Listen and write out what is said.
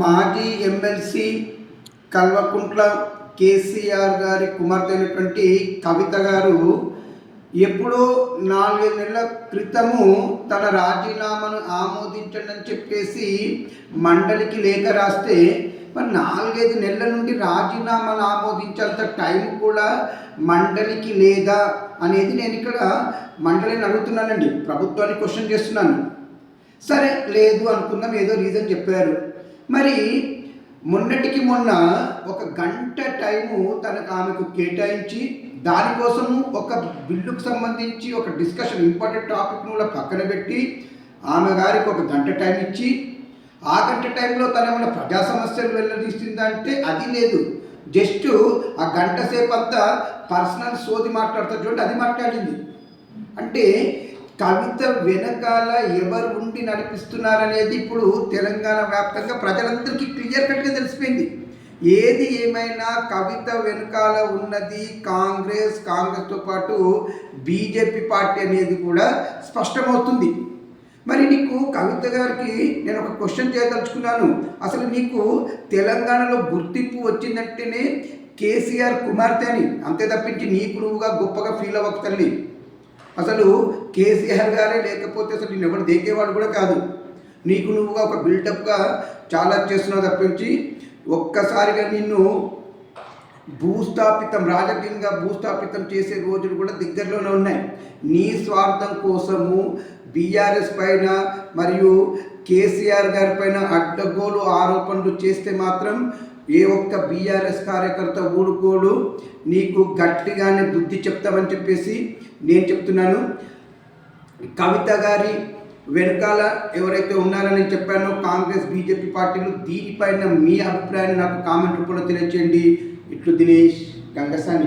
మాజీ ఎమ్మెల్సీ కల్వకుంట్ల కేసీఆర్ గారి కుమార్తె అయినటువంటి కవిత గారు ఎప్పుడో 4 నెలల క్రితము తన రాజీనామాను ఆమోదించండి అని చెప్పేసి మండలికి లేఖ రాస్తే మరి 4-5 నెలల నుండి రాజీనామాను ఆమోదించేంత టైం కూడా మండలికి లేదా అనేది నేను ఇక్కడ మండలిని అడుగుతున్నానండి, ప్రభుత్వాన్ని క్వశ్చన్ చేస్తున్నాను. సరే లేదు అనుకుందాం, ఏదో రీజన్ చెప్పారు. మరి మొన్నటికి మొన్న 1 గంట టైము ఆమెకు కేటాయించి దానికోసము ఒక బిల్లుకు సంబంధించి ఒక డిస్కషన్ ఇంపార్టెంట్ టాపిక్ను కూడా పక్కన పెట్టి ఆమె గారికి 1 గంట టైం ఇచ్చి ఆ గంట టైంలో తను ఏమైనా ప్రజా సమస్యలు వెల్లడిస్తుందంటే అది లేదు. జస్ట్ ఆ గంట సేపు అంతా పర్సనల్ సోది మాట్లాడుతూ చూడండి, అది మాట్లాడింది. అంటే కవిత వెనకాల ఎవరు ఉండి నడిపిస్తున్నారనేది ఇప్పుడు తెలంగాణ వ్యాప్తంగా ప్రజలందరికీ క్లియర్ కట్గా తెలిసిపోయింది. ఏది ఏమైనా కవిత వెనకాల ఉన్నది కాంగ్రెస్తో పాటు బీజేపీ పార్టీ అనేది కూడా స్పష్టమవుతుంది. మరి నీకు కవిత గారికి నేను ఒక క్వశ్చన్ చేయదలుచుకున్నాను. అసలు నీకు తెలంగాణలో గుర్తింపు వచ్చిందంటేనే కేసీఆర్ కుమార్తె అని, అంతే తప్పించి నీకు నువ్వుగా గొప్పగా ఫీల్ అవ్వక తల్లి. అసలు కేసీఆర్ గారే లేకపోతే అసలు నేను ఎవరు దేకేవాడు కూడా కాదు. నీకు నువ్వుగా ఒక బిల్డప్గా చాలా చేస్తున్నావు తప్పించి ఒక్కసారిగా నిన్ను రాజకీయంగా భూస్థాపితం చేసే రోజులు కూడా దగ్గరలోనే ఉన్నాయి. నీ స్వార్థం కోసము బీఆర్ఎస్ పైన మరియు కేసీఆర్ గారి పైన అడ్డగోలు ఆరోపణలు చేస్తే మాత్రం ఏ ఒక్క బీఆర్ఎస్ కార్యకర్త ఊడుకోడు. నీకు గట్టిగానే బుద్ధి చెప్తామని చెప్పేసి నేను చెప్తున్నాను. కవిత గారి వెనకాల ఎవరైతే ఉన్నారని చెప్పానో కాంగ్రెస్ బీజేపీ పార్టీలు, దీనిపైన మీ అభిప్రాయాన్ని నాకు కామెంట్ రూపంలో తెలియచేయండి. ఇట్లు దినేష్ గంగసాని.